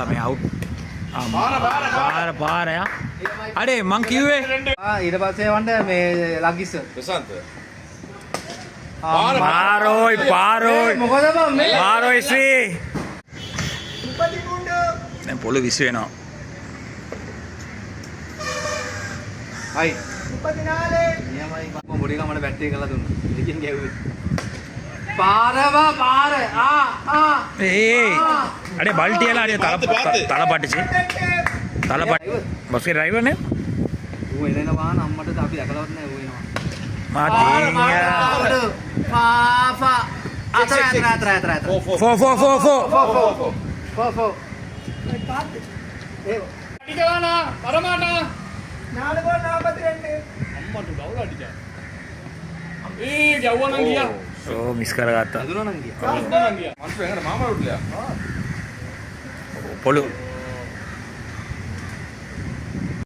මේ අවුට් පාර යා අඩේ මං කිව්වේ ඊට පස්සේ වන්ද මේ ලග්ගිස්ස ප්‍රසන්ත පාරෝයි මොකද බං මේ පාරෝයි ශ්‍රී දැන් පොළොව විශ්ව වෙනවා හයි උපදිනාලේ නියමයි මම පොඩි ගමන බැට් එක කරලා දුන්නා ඉතින් ගැව්වේ පාර ඒ අඩේ බල්ටියලා අඩේ තලපටිචි තලපටි බස්සේ ඩ්‍රයිවර් නේ ඌ එන වාහන අම්මට අපි දැකලවත් නැහැ ඌ එනවා මා දෙයියා පාපා අතර ෆෝ අඩිකවනා පරමානා නාලගෝ නාපතිරෙන්නේ අම්මට ගවුල අඩිචා ඒ ගැව්වනම් ගියා ඕ මිස් කරගත්තා අදුනනම් ගියා මන්ට එකට මාමා උట్లా පොළොව